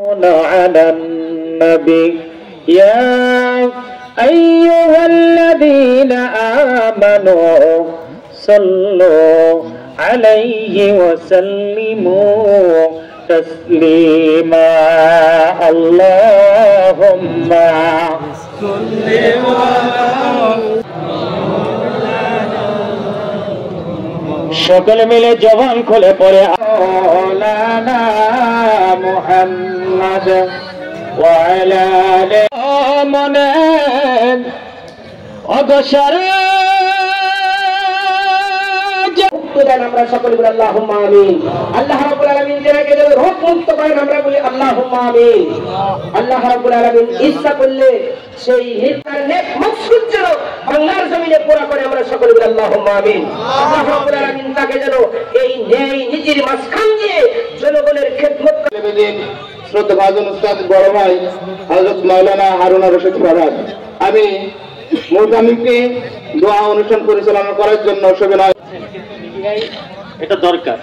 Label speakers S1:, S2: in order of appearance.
S1: على النبي يا أيها الذين آمنوا صلوا عليه وسلموا تسليما اللهم صل সকলে মিলে জবান খুলে পড়ে মাওলানা মুহাম্মদ ওয়া আলা আলিহি মনে অগসর আমরা সকলে বলি আল্লাহুম্মা আমিন। আল্লাহ রাব্বুল আলামিন যাকে যেন রোগ মুক্ত করেন আমরা বলি আল্লাহুম্মা আমিন। আল্লাহ রাব্বুল আলামিন ইচ্ছা করলে সেই নেক মাকসুদ যেন বাংলার জমিনে পুরা করে আমরা সকলে বলি আল্লাহুম্মা আমিন। আল্লাহ রাব্বুল আলামিন তাকে যেন এই ন্যায় নীতির মাঝখান দিয়ে জনগণের খেদমত করে।
S2: শ্রদ্ধাভাজন উস্তাদ বড় ভাই হযরত মাওলানা হারুন রশিদ প্রধান, আমি মুহতামিমকে দোয়া অনুষ্ঠান পরিচালনা করার জন্য সবিনয়
S1: এটা দরকার।